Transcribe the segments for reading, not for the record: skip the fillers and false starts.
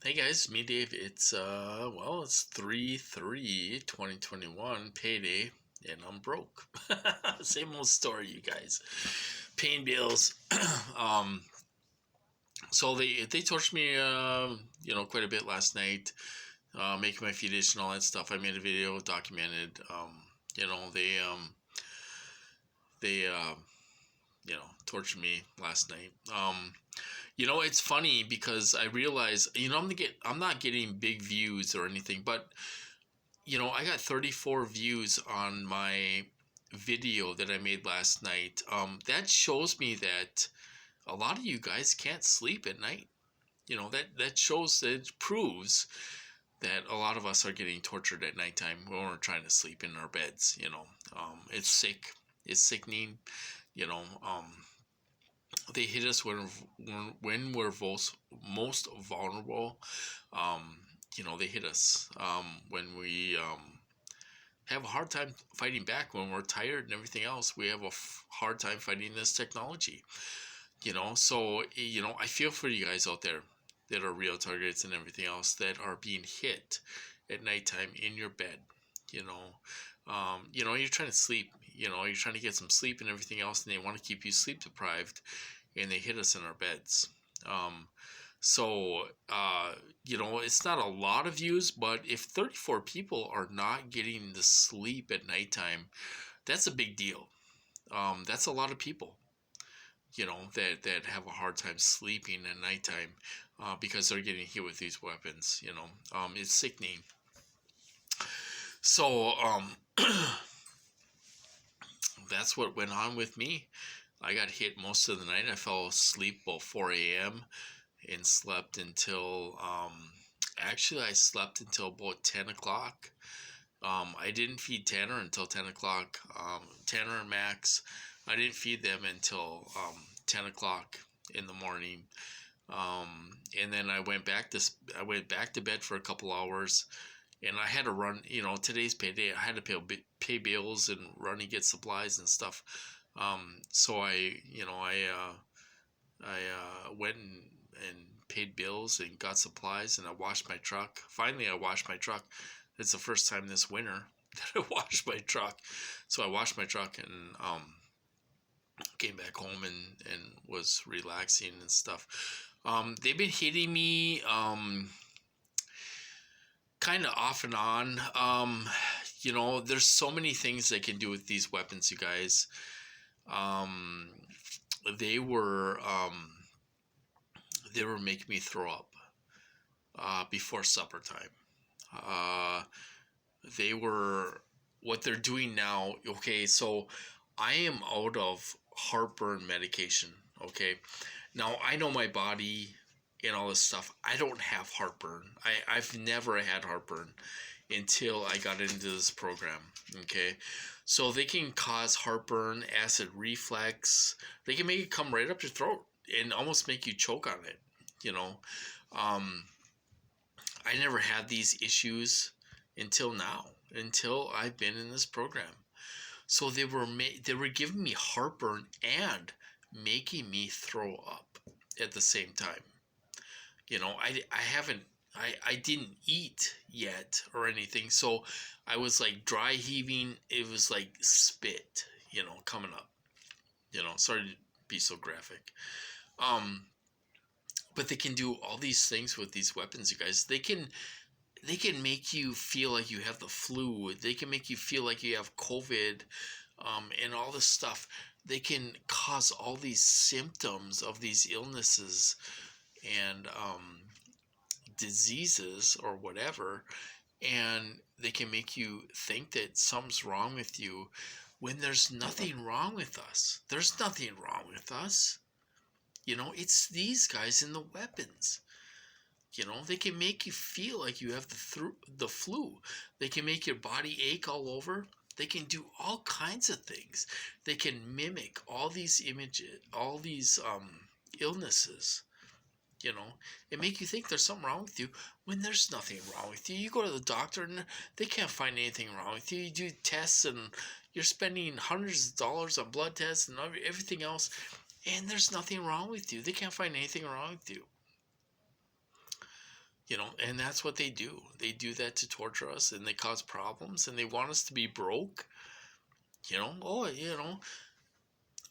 Hey guys, me Dave. It's 3/3/2021 payday and I'm broke. Same old story, you guys. Paying bills. um so they torched me quite a bit last night, making my feed dish and all that stuff. I made a video, documented. You know, they tortured me last night. It's funny because I realize, I'm not getting big views or anything, but I got 34 views on my video that I made last night. That shows me that a lot of you guys can't sleep at night. That shows, that proves that a lot of us are getting tortured at nighttime when we're trying to sleep in our beds. It's sick. It's sickening. You know, they hit us when we're most vulnerable. They hit us when we have a hard time fighting back. When we're tired and everything else, we have a hard time fighting this technology. So I feel for you guys out there that are real targets and everything else that are being hit at nighttime in your bed. You're trying to sleep. You're trying to get some sleep and everything else, and they want to keep you sleep deprived, and they hit us in our beds. Um, it's not a lot of views, but if 34 people are not getting the sleep at nighttime, that's a big deal. That's a lot of people, that have a hard time sleeping at nighttime because they're getting hit with these weapons. It's sickening. So, that's what went on with me. I got hit most of the night. I fell asleep about 4 a.m. and slept until actually I slept until about 10 o'clock. I didn't feed Tanner until 10 o'clock. Tanner and Max, I didn't feed them until 10 o'clock in the morning. And then I went back to bed for a couple hours, and I had to run. Today's payday. I had to pay bills and run and get supplies and stuff. So I went and paid bills and got supplies, and I washed my truck. Finally, I washed my truck. It's the first time this winter that I washed my truck. So I washed my truck and came back home and was relaxing and stuff. They've been hitting me kind of off and on. There's so many things they can do with these weapons, you guys. Um, they were um, they were making me throw up before supper time. Uh, they were what they're doing now. Okay, so I am out of heartburn medication. Okay, now I know my body and all this stuff. I don't have heartburn. I've never had heartburn until I got into this program. Okay, so they can cause heartburn, acid reflux. They can make it come right up your throat and almost make you choke on it. You know, um, I never had these issues until now, until I've been in this program. So they were giving me heartburn and making me throw up at the same time. I haven't I didn't eat yet or anything, so I was like dry heaving. It was like spit, coming up. Sorry to be so graphic. Um, but they can do all these things with these weapons, you guys. They can make you feel like you have the flu. They can make you feel like you have COVID, and all this stuff. They can cause all these symptoms of these illnesses and diseases or whatever, and they can make you think that something's wrong with you when there's nothing wrong with us. There's nothing wrong with us. It's these guys in the weapons. They can make you feel like you have the flu. They can make your body ache all over. They can do all kinds of things. They can mimic all these images, all these illnesses, and make you think there's something wrong with you when there's nothing wrong with you. You go to the doctor and they can't find anything wrong with you. You do tests and you're spending hundreds of dollars on blood tests and everything else, and there's nothing wrong with you. They can't find anything wrong with you. And that's what they do. They do that to torture us, and they cause problems, and they want us to be broke. Oh,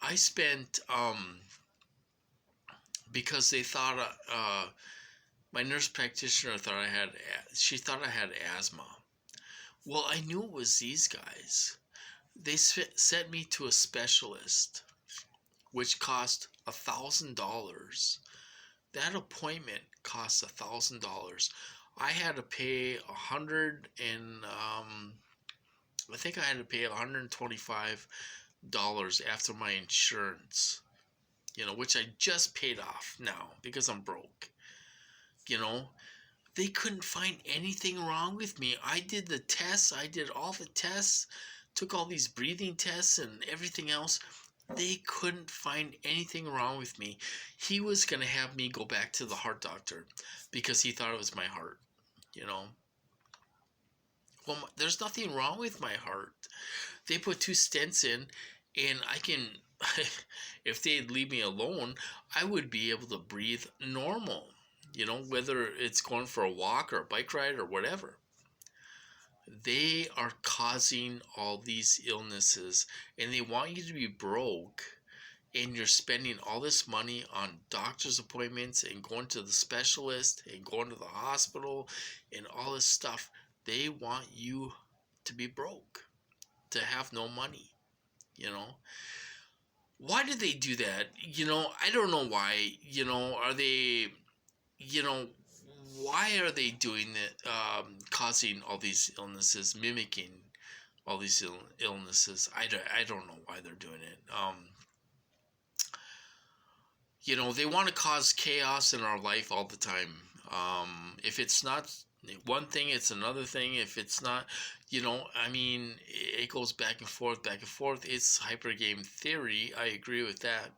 I spent because they thought my nurse practitioner thought she thought I had asthma. Well, I knew it was these guys. They sent me to a specialist, which cost $1,000. That appointment costs $1,000. I had to pay I think I had to pay $125 after my insurance, which I just paid off now because I'm broke. They couldn't find anything wrong with me. I did the tests, I did all the tests, took all these breathing tests and everything else. They couldn't find anything wrong with me. He was going to have me go back to the heart doctor because he thought it was my heart, Well, there's nothing wrong with my heart. They put 2 stents in, and I can, if they'd leave me alone, I would be able to breathe normal, whether it's going for a walk or a bike ride or whatever. They are causing all these illnesses, and they want you to be broke, and you're spending all this money on doctor's appointments and going to the specialist and going to the hospital and all this stuff. They want you to be broke, to have no money, Why did they do that? I don't know why. Are they, why are they doing it, causing all these illnesses, mimicking all these illnesses? I don't know why they're doing it. They want to cause chaos in our life all the time. If it's not one thing, it's another thing. If it's not, it goes back and forth, back and forth. It's hypergame theory. I agree with that.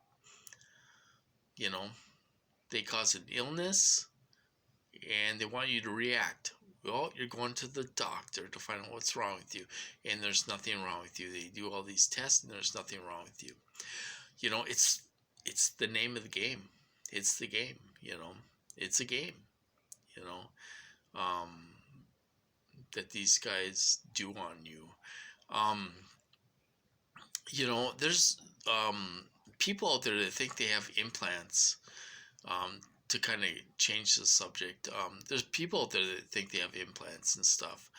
They cause an illness, and they want you to react. Well, you're going to the doctor to find out what's wrong with you, and there's nothing wrong with you. They do all these tests, and there's nothing wrong with you. It's the name of the game. It's the game. It's a game. That these guys do on you. There's people out there that think they have implants. To kind of change the subject, there's people out there that think they have implants and stuff.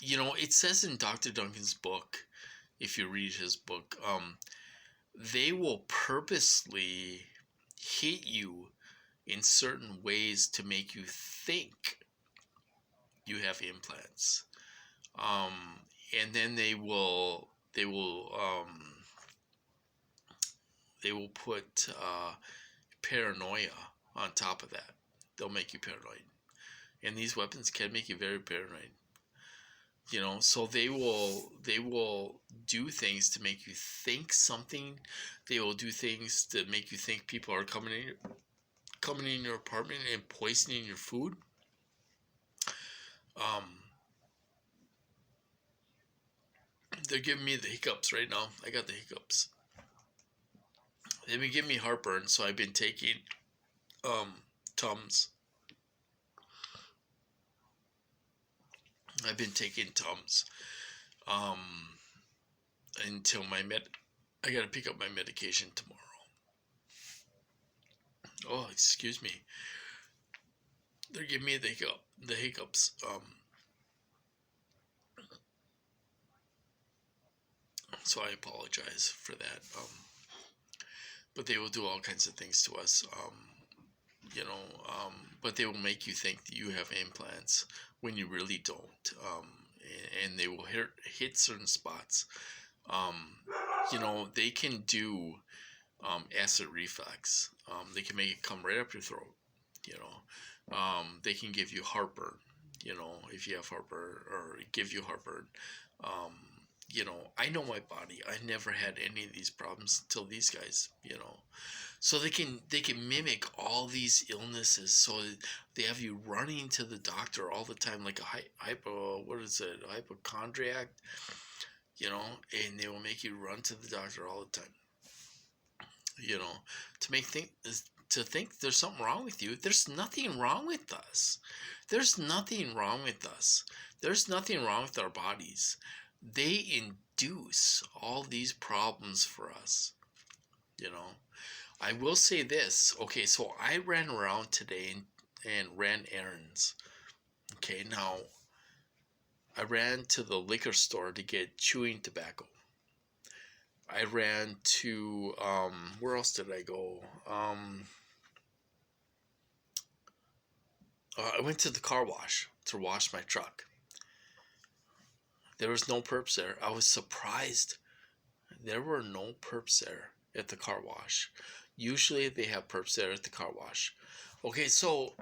It says in Dr. Duncan's book, if you read his book, they will purposely hit you in certain ways to make you think you have implants. And then they will put paranoia on top of that. They'll make you paranoid, and these weapons can make you very paranoid. So they will do things to make you think something. They will do things to make you think people are coming in your apartment and poisoning your food. They're giving me the hiccups right now. I got the hiccups. They've been giving me heartburn, so I've been taking Tums. I've been taking Tums until I gotta pick up my medication tomorrow. Oh, excuse me. They're giving me the hiccups. So I apologize for that. But they will do all kinds of things to us. But they will make you think that you have implants when you really don't. And they will hit certain spots. They can do acid reflux. They can make it come right up your throat. They can give you heartburn. If you have heartburn, or give you heartburn. I know my body. I never had any of these problems until these guys, So they can mimic all these illnesses. So they have you running to the doctor all the time, like a hypochondriac, and they will make you run to the doctor all the time. To make things to think there's something wrong with you. There's nothing wrong with us. There's nothing wrong with us. There's nothing wrong with our bodies. They induce all these problems for us. You know, I will say this. Okay, so I ran around today and ran errands. Okay, now I ran to the liquor store to get chewing tobacco. I ran to, where else did I go? I went to the car wash to wash my truck. There was no perps there. I was surprised. There were no perps there at the car wash. Usually they have perps there at the car wash. Okay, so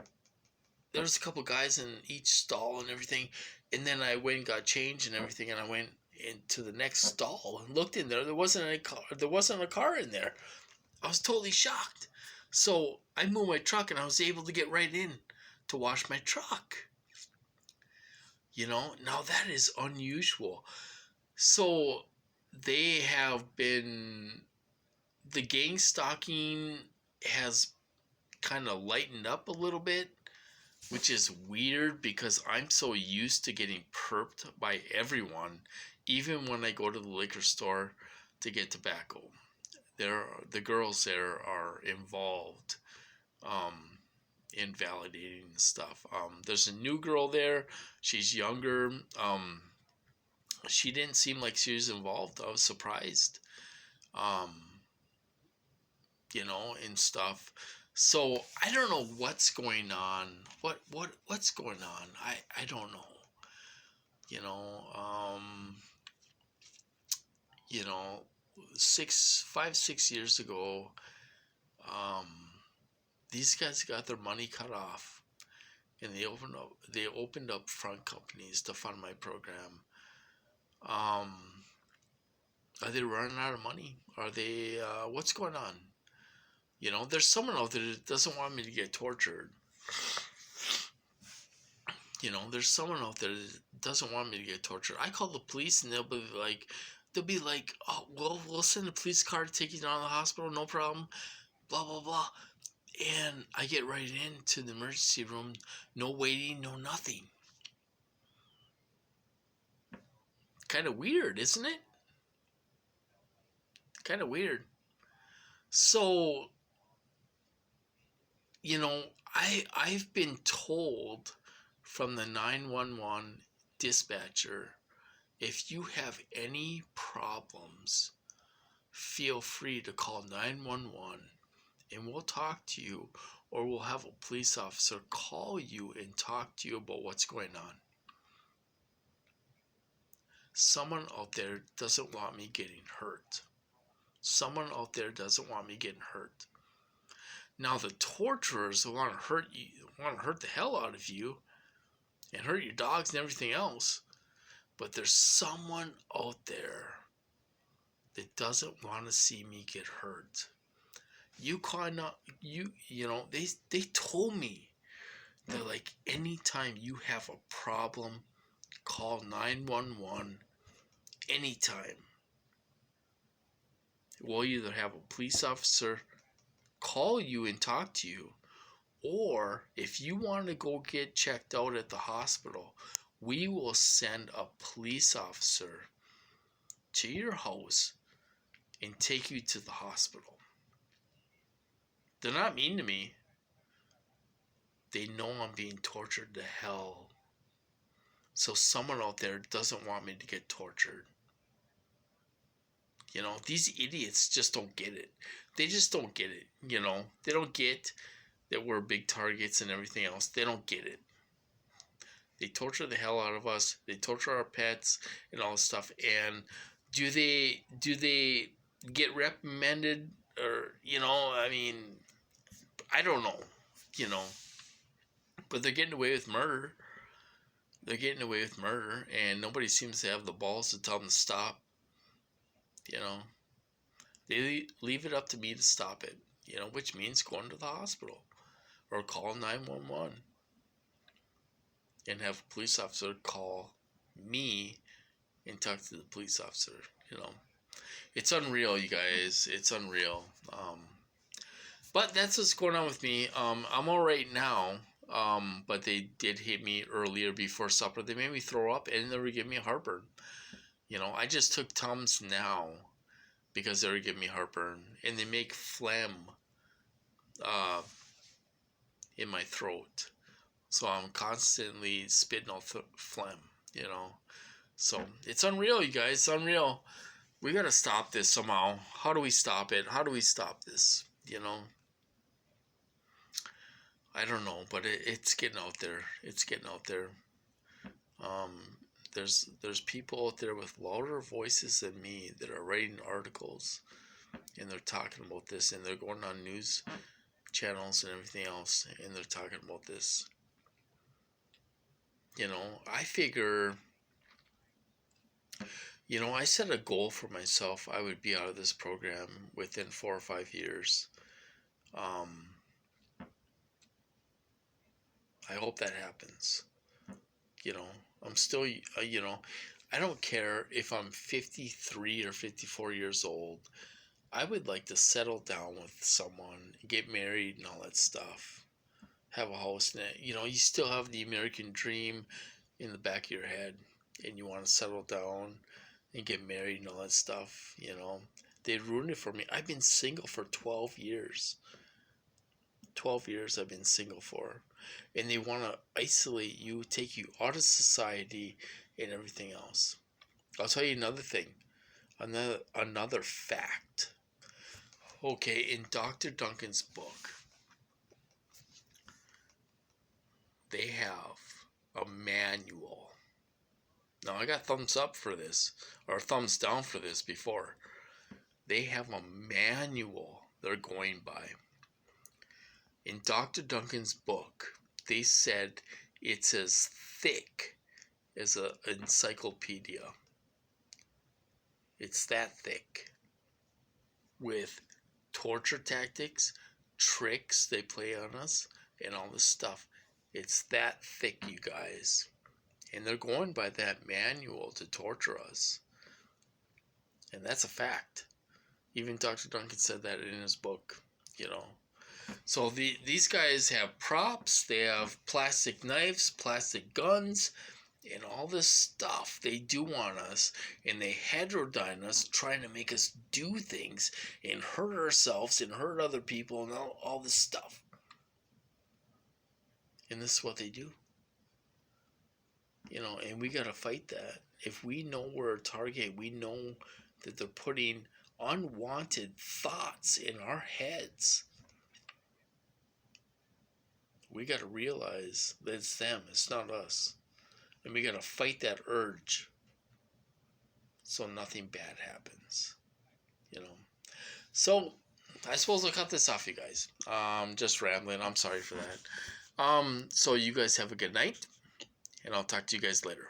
there was a couple guys in each stall and everything. And then I went and got changed and everything. And I went into the next stall and looked in there. There wasn't any car. There wasn't a car in there. I was totally shocked. So I moved my truck and I was able to get right in to wash my truck. You know, now that is unusual. So they have been, the gang stalking has kind of lightened up a little bit, which is weird because I'm so used to getting perped by everyone, even when I go to the liquor store to get tobacco. The girls there are involved in validating stuff. There's a new girl there. She's younger. She didn't seem like she was involved. I was surprised, you know, and stuff. So I don't know what's going on. What's going on? I don't know. You know, you know, 6 years ago, these guys got their money cut off, and they opened up front companies to fund my program. Are they running out of money? Are they? What's going on? You know, there's someone out there that doesn't want me to get tortured. You know, there's someone out there that doesn't want me to get tortured. I call the police and they'll be like, oh, well, we'll send a police car to take you down to the hospital, no problem, blah, blah, blah. And I get right into the emergency room, no waiting, no nothing. Kind of weird, isn't it? Kind of weird. So, you know, I've been told from the 911 dispatcher, if you have any problems, feel free to call 911 and we'll talk to you, or we'll have a police officer call you and talk to you about what's going on. Someone out there doesn't want me getting hurt. Someone out there doesn't want me getting hurt. Now the torturers want to hurt you, want to hurt the hell out of you and hurt your dogs and everything else. But there's someone out there that doesn't want to see me get hurt. You know, they told me, they're like, anytime you have a problem, call 911 anytime. We'll either have a police officer call you and talk to you, or if you want to go get checked out at the hospital, we will send a police officer to your house and take you to the hospital. They're not mean to me. They know I'm being tortured to hell. So someone out there doesn't want me to get tortured. You know, these idiots just don't get it. They just don't get it, you know. They don't get that we're big targets and everything else. They don't get it. They torture the hell out of us. They torture our pets and all this stuff. And do they get reprimanded? Or, you know, I mean, I don't know, you know. But they're getting away with murder. They're getting away with murder, and nobody seems to have the balls to tell them to stop. You know, they leave it up to me to stop it, you know, which means going to the hospital or call 911 and have a police officer call me and talk to the police officer. You know, it's unreal, you guys. It's unreal. But that's what's going on with me. I'm all right now. But they did hit me earlier before supper. They made me throw up and they were giving me heartburn. I just took Tums now because they were giving me heartburn, and they make phlegm uh, in my throat. So I'm constantly spitting out phlegm. So it's unreal, you guys. It's unreal. We got to stop this somehow. How do we stop it? How do we stop this? I don't know, but it's getting out there. It's getting out there. Um, there's people out there with louder voices than me that are writing articles, and they're talking about this, and they're going on news channels and everything else, and they're talking about this. I figure, I set a goal for myself. I would be out of this program within 4 or 5 years. I hope that happens. I'm still, I don't care if I'm 53 or 54 years old. I would like to settle down with someone, get married and all that stuff. Have a house. You still have the American dream in the back of your head, and you want to settle down and get married and all that stuff. They ruined it for me. I've been single for 12 years. 12 years I've been single for. And they want to isolate you, take you out of society and everything else. I'll tell you another thing. Another fact. Okay, in Dr. Duncan's book, they have a manual. Now, I got thumbs up for this, or thumbs down for this before. They have a manual they're going by. In Dr. Duncan's book, they said it's as thick as an encyclopedia. It's that thick. With torture tactics, tricks they play on us, and all this stuff. It's that thick, you guys. And they're going by that manual to torture us. And that's a fact. Even Dr. Duncan said that in his book, So these guys have props, they have plastic knives, plastic guns, and all this stuff they do on us, and they heterodyne us, trying to make us do things and hurt ourselves and hurt other people and all this stuff. And this is what they do. And we got to fight that. If we know we're a target, we know that they're putting unwanted thoughts in our heads. We got to realize that it's them, it's not us. And we got to fight that urge so nothing bad happens. So I suppose I'll cut this off, you guys. Just rambling. I'm sorry for that. So you guys have a good night, and I'll talk to you guys later.